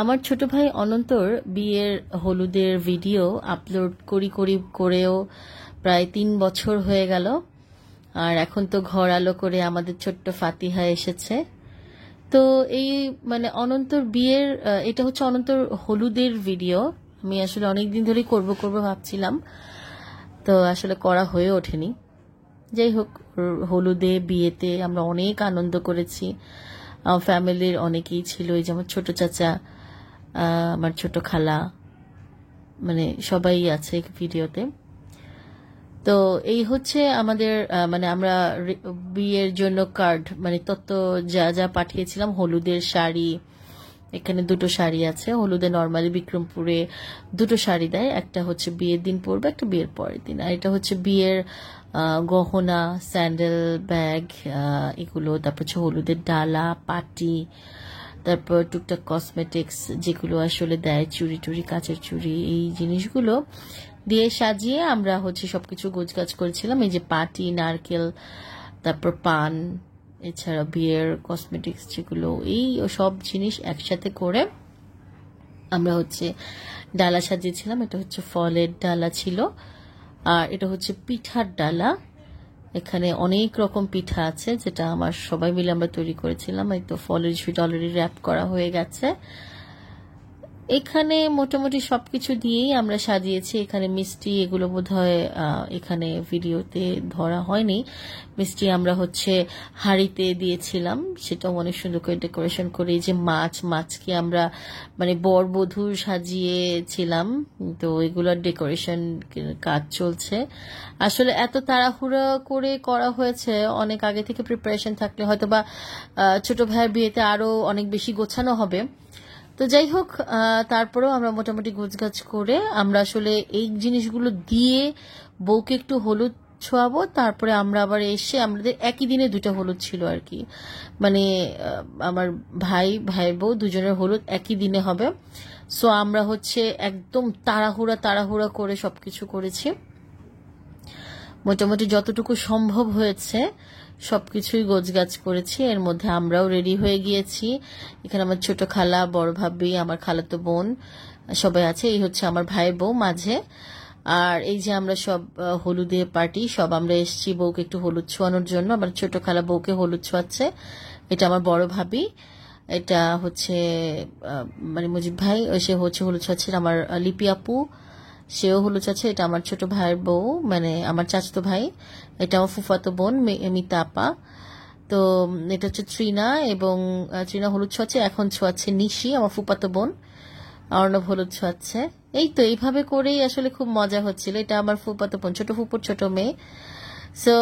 আমার ছোট ভাই অনন্তর বিয়ের হলুদের ভিডিও আপলোড করেও প্রায় ৩ বছর হয়ে গেল। আর এখন তো ঘর আলো করে আমাদের ছোট্ট ফাতিহা এসেছে। তো এই অনন্তর বিয়ের এটা হচ্ছে অনন্তর হলুদের ভিডিও। আমি আসলে অনেকদিন ধরেই করব ভাবছিলাম, তো আসলে করা হয়ে ওঠেনি। যাই হোক, হলুদে বিয়েতে আমরা অনেক আনন্দ করেছি। আমার ফ্যামিলির অনেকেই ছিল, এই যেমন ছোট চাচা, আমার ছোট খালা, সবাই আছে ভিডিওতে। তো এই হচ্ছে আমাদের আমরা বিয়ের জন্য কার্ড তত্ত্ব যা যা পাঠিয়েছিলাম। হলুদের শাড়ি, এখানে 2টো শাড়ি আছে। হলুদে নর্মালি বিক্রমপুরে 2টো শাড়ি দেয়, একটা হচ্ছে বিয়ের দিন পরবে, একটা বিয়ের পরের দিন। আর এটা হচ্ছে বিয়ের গহনা, স্যান্ডেল, ব্যাগ, এগুলো। তারপর হচ্ছে হলুদের ডালা, পাটি, তারপর টুকটাক কসমেটিক্স যেগুলো আসলে দেয়, চুড়ি টুড়ি, কাচের চুড়ি, এই জিনিসগুলো দিয়ে সাজিয়ে আমরা হচ্ছে সবকিছু গোছগাছ করেছিলাম। এই যে পাটি, নারকেল, তারপর পান, এছাড়া বিয়ের কসমেটিক্স যেগুলো, এই সব জিনিস একসাথে করে আমরা হচ্ছে ডালা সাজিয়েছিলাম। এটা হচ্ছে ফলের ডালা ছিল, আর এটা হচ্ছে পিঠার ডালা। এখানে অনেক রকম পিঠা আছে, যেটা আমার সবাই মিলে আমরা তৈরি করেছিলাম। এই তো ফলের সুইট অলরেডি র্যাপ করা হয়ে গেছে। এখানে মোটামুটি সবকিছু দিয়েই আমরা সাজিয়েছি। এখানে মিষ্টি, এগুলো বোধহয় এখানে ভিডিওতে ধরা হয়নি। মিষ্টি আমরা হচ্ছে হাঁড়িতে দিয়েছিলাম, সেটাও অনেক সুন্দর করে ডেকোরেশন করে। এই যে মাছকে আমরা বর বধূ সাজিয়েছিলাম। তো এগুলোর ডেকোরেশন কাজ চলছে। আসলে এত তাড়াহুড়ো করে করা হয়েছে, অনেক আগে থেকে প্রিপারেশন থাকলে হয়তো বা ছোট ভাইয়ের বিয়েতে আরো অনেক বেশি গোছানো হবে। তো যাই হোক, তারপরেও আমরা মোটামুটি গোছগাছ করে আমরা আসলে এই জিনিসগুলো দিয়ে বউকে একটু হলুদ ছোঁয়াবো। তারপরে আমরা আবার এসে, আমাদের একই দিনে 2টা হলুদ ছিল আর কি। আমার ভাইয়ের বউ দুজনের হলুদ একই দিনে হবে। সো আমরা হচ্ছে একদম তাড়াহুড়া করে সবকিছু করেছি। মোটামুটি যতটুকু সম্ভব হয়েছে সবকিছুই গোছগাছ করেছি। এর মধ্যে আমরাও রেডি হয়ে গিয়েছি। এখানে আমার ছোট খালা, বড় ভাবি, আমার খালাতো বোন সবাই আছে। এই হচ্ছে আমার ভাই বউ মাঝে। আর এই যে আমরা সব হলুদে পার্টি সব আমরা এসেছি বউকে একটু হলুদ ছোঁয়ানোর জন্য। আমার ছোট খালা বউকে হলুদ ছোঁয়াচ্ছে। এটা আমার বড় ভাবি। এটা হচ্ছে মুজিব ভাই, সে হচ্ছে হলুদ ছোঁয়াচ্ছে। আমার লিপি আপু, সেও হলুদ আছে। এটা আমার ছোট ভাইয়ের বউ, আমার চাচাতো ভাই। এটা আমার ফুফাতো বোন মিতা আপা। তো এটা হচ্ছে ত্রিনা, এবং ত্রিনা হলুদ ছোঁয়াচ্ছে। এখন ছোঁয়াচ্ছে নিশি, আমার ফুফাতো বোন। অর্ণব হলুদ ছোঁয়াচ্ছে। এই তো এইভাবে করেই আসলে খুব মজা হচ্ছিল। এটা আমার ফুফাতো বোন, ছোট ফুপুর ছোট মেয়ে। সো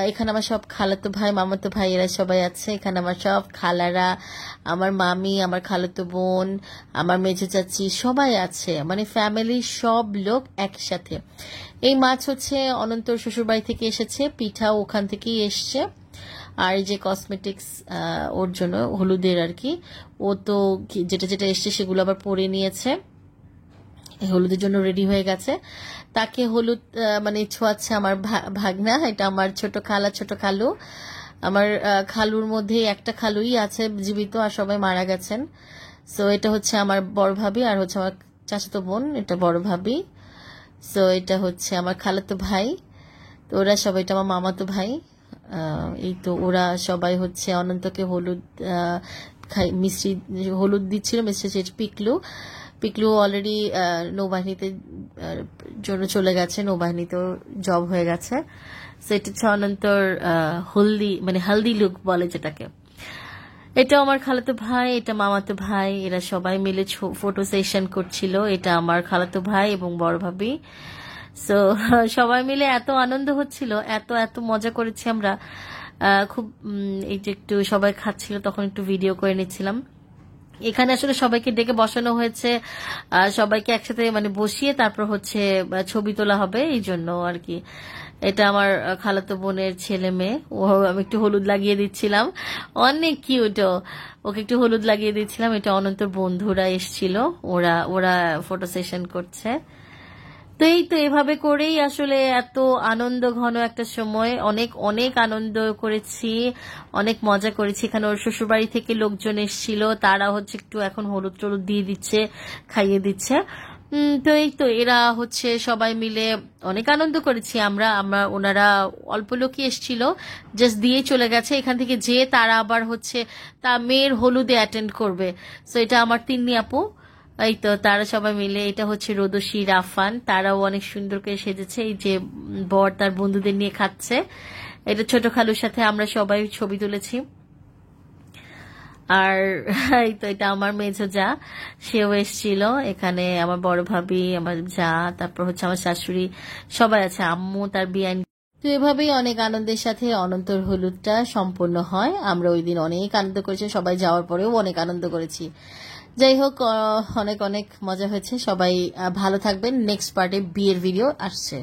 এখানে আমার সব খালাতো ভাই, মামাতো ভাই, এরা সবাই আছে। এখানে আমার সব খালারা, আমার মামি, আমার খালাতো বোন, আমার মেজো চাচি সবাই আছে। ফ্যামিলির সব লোক একসাথে। এই মাছ হচ্ছে অনন্তর শ্বশুরবাড়ি থেকে এসেছে, পিঠাও ওখান থেকেই এসছে। আর এই যে কসমেটিক্স ওর জন্য হলুদের আর কি, ও তো যেটা যেটা এসছে সেগুলো আবার পরে নিয়েছে, হলুদের জন্য রেডি হয়ে গেছে। তাকে হলুদ ছোঁয়াচ্ছে আমার ভাগনা। এটা আমার ছোট খালা, ছোট খালু। আমার খালুর মধ্যে একটা খালুই আছে জীবিত, আর সবাই মারা গেছেন। সো এটা হচ্ছে আমার বড় ভাবি, আর হচ্ছে আমার চাচাতো বোন, এটা বড় ভাবি। সো এটা হচ্ছে আমার খালাতো ভাই। তো ওরা সবাই, এটা আমার মামাতো ভাই। এই তো ওরা সবাই হচ্ছে অনন্তকে হলুদ মিষ্টি হলুদ দিচ্ছিল। মিষ্টি পিকলু অলরেডি নৌবাহিনীতে জন্য চলে গেছে, নৌবাহিনীতেও জব হয়ে গেছে। সেটা হচ্ছে অনন্তর হলদি হালদি লুক বলে যেটাকে। এটা আমার খালাতো ভাই, এটা মামাতো ভাই, এরা সবাই মিলে ফটো সেশন করছিল। এটা আমার খালাতো ভাই এবং বড় ভাবি। সো সবাই মিলে এত আনন্দ হচ্ছিল, এত এত মজা করেছি আমরা। খুব এই যে একটু সবাই খাচ্ছিল, তখন একটু ভিডিও করে নিচ্ছিলাম। এখানে আসলে সবাইকে ডেকে বসানো হয়েছে, সবাইকে একসাথে বসিয়ে তারপর হচ্ছে ছবি তোলা হবে, এই জন্য আর কি। এটা আমার খালাতো বোনের ছেলে মেয়ে, আমি একটু হলুদ লাগিয়ে দিচ্ছিলাম। অনেক কিউট, ওকে একটু হলুদ লাগিয়ে দিচ্ছিলাম। এটা অনন্তর বন্ধুরা এসছিল, ওরা ফটো সেশন করছে। তো এই তো এভাবে করেই আসলে এত আনন্দ ঘন একটা সময়, অনেক অনেক আনন্দ করেছি, অনেক মজা করেছি। এখানে ওর শ্বশুরবাড়ি থেকে লোকজন এসেছিল, তারা হচ্ছে একটু এখন হলুদ টলুদ দিয়ে দিচ্ছে, খাইয়ে দিচ্ছে। তো এই তো এরা হচ্ছে সবাই মিলে অনেক আনন্দ করেছি আমরা আমরা ওনারা অল্প লোকই এসেছিল, জাস্ট দিয়ে চলে গেছে। এখান থেকে যেয়ে তারা আবার হচ্ছে তা মেয়ের হলুদে অ্যাটেন্ড করবে। সো এটা আমার তিন্নি আপু। এই তো তারা সবাই মিলে, এটা হচ্ছে রোদসী, রাফান, তারাও অনেক সুন্দর করে সেজেছে। এই যে বর তার বন্ধুদের নিয়ে খাচ্ছে। এটা ছোট খালুর সাথে আমরা সবাই ছবি তুলেছি। আর এই তো এটা আমার মেজো যা, সেও এসেছিল এখানে। আমার বড় ভাবি, আমার যা, তারপর হচ্ছে আমার শাশুড়ি, সবাই আছে, আম্মু তার বিয়ান। তো এভাবেই অনেক আনন্দের সাথে অনন্তর হলুদটা সম্পূর্ণ হয়। আমরা ওই দিন অনেক আনন্দ করেছি, সবাই যাওয়ার পরেও অনেক আনন্দ করেছি। যাই হোক, অনেক অনেক মজা হয়েছে। সবাই ভালো থাকবেন। নেক্সট পার্টে বিয়ের ভিডিও আসছে।